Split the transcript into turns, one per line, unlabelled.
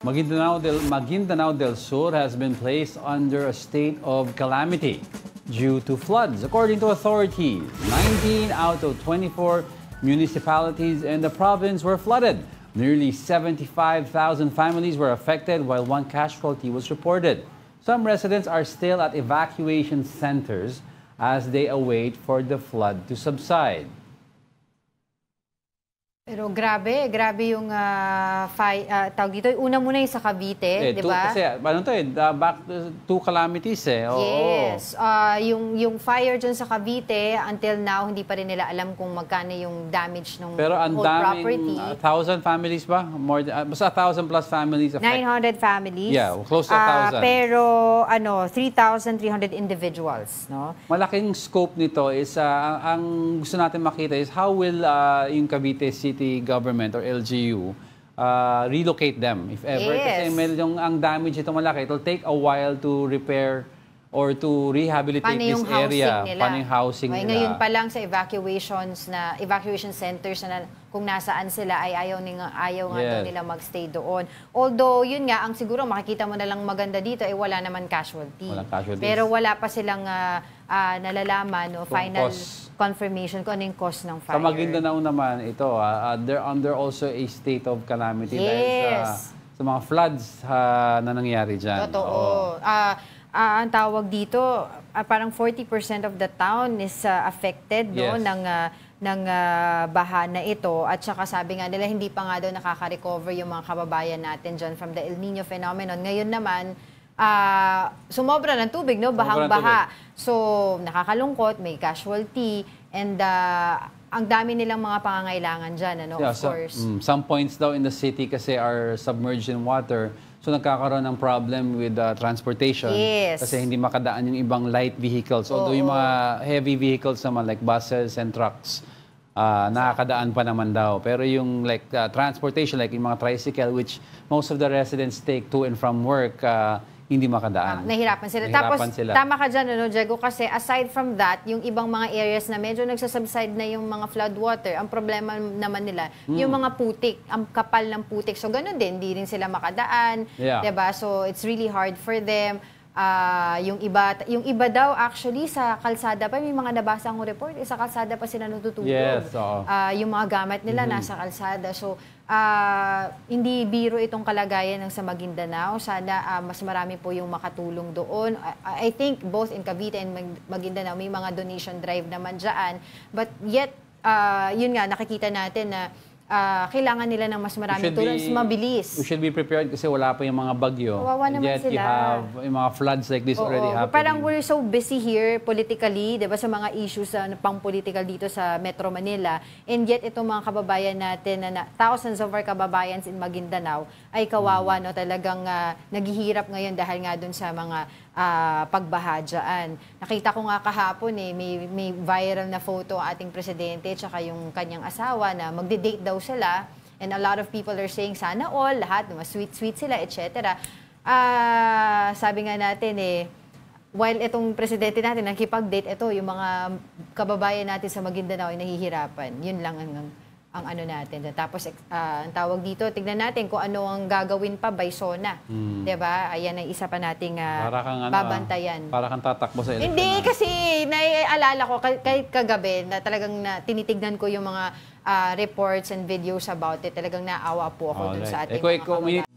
Maguindanao del Sur has been placed under a state of calamity due to floods. According to authorities, 19 out of 24 municipalities in the province were flooded. Nearly 75,000 families were affected, while one casualty was reported. Some residents are still at evacuation centers as they await for the flood to subside.
Pero grabe yung tawag dito. Una muna yung sa Cavite, di ba?
Kasi ano to back to two calamities Oo.
Yes. Yung fire dyan sa Cavite, until now, hindi pa rin nila alam kung magkano yung damage ng
pero ang
whole property.
1,000 families ba? Basta 1,000 plus families affected.
900 families.
Yeah, close to 1,000.
Pero 3,300 individuals, no?
Malaking scope nito is ang gusto natin makita is how will yung Cavite City government or LGU relocate them if ever.
Yes.
Kasi medyo ang damage ito malaki. It'll take a while to repair or to rehabilitate this area. Paano yung housing nila?
Ngayon pa lang sa evacuation centers na kung nasaan sila ay ayaw nga daw nila magstay doon. Although yun nga, ang siguro makikita mo na lang maganda dito ay wala naman casualty. Pero wala pa silang nalalaman, final confirmation kung ano yung cause ng fire.
Sa Maguindanao naman, ito, they're under also a state of calamity dahil sa mga floods na nangyayari dyan.
Totoo. Ang tawag dito, parang 40% of the town is affected ng baha na ito. At saka sabi nga nila, hindi pa nga daw nakaka-recover yung mga kababayan natin dyan from the El Nino phenomenon. Ngayon naman, sumobra ng tubig, no? Bahang-baha. So, nakakalungkot, may casualty, and ang dami nilang mga pangangailangan dyan, of course.
Some points daw in the city kasi are submerged in water. So, nagkakaroon ng problem with transportation.
Yes.
Kasi hindi makadaan yung ibang light vehicles. Although yung mga heavy vehicles naman like buses and trucks, nakakadaan pa naman daw. Pero yung transportation, like yung mga tricycle, which most of the residents take to and from work, hindi makadaan.
Nahirapan sila. Tapos, tama ka dyan, Diego, kasi aside from that, yung ibang mga areas na medyo nagsasubside na yung mga flood water, ang problema naman nila, yung mga putik, ang kapal ng putik. So, ganun din, hindi rin sila makadaan. Diba? So, it's really hard for them. Yung iba daw, actually, sa kalsada pa, may mga nabasa akong report, sa kalsada pa sila natutulog.
Yes,
yung mga gamit nila nasa kalsada. So, hindi biro itong kalagayan ng sa Maguindanao. Sana mas marami po yung makatulong doon. I think both in Cavite and Maguindanao, may mga donation drive naman dyan. But yet, yun nga, nakikita natin na kailangan nila ng mas maraming tulong, mabilis.
We should be prepared kasi wala pa yung mga bagyo.
Kawawa naman
yet
sila.
You have yung mga floods like this already happening.
Parang we're so busy here politically, diba, sa mga issues pang-political dito sa Metro Manila. And yet, itong mga kababayan natin, thousands of our kababayans in Maguindanao, ay kawawa, no? Talagang naghihirap ngayon dahil nga dun sa mga pagbaha dyan. Nakita ko nga kahapon, may viral na photo ang ating presidente tsaka yung kanyang asawa na magde-date daw sila. And a lot of people are saying, sana all, lahat, sweet-sweet sila, etc. Sabi nga natin, while itong presidente natin nakipag-date, ito, yung mga kababayan natin sa Maguindanao ay nahihirapan. Yun lang ang ano natin. Tapos, ang tawag dito, tignan natin kung ano ang gagawin pa by SONA. Diba? Ayan ang isa pa nating babantayan.
Para kang tatakbo sa eleksyon.
Hindi, kasi naialala ko kahit kagabi na talagang tinitignan ko yung mga reports and videos about it. Talagang naawa po ako dun sa ating mga kababayan.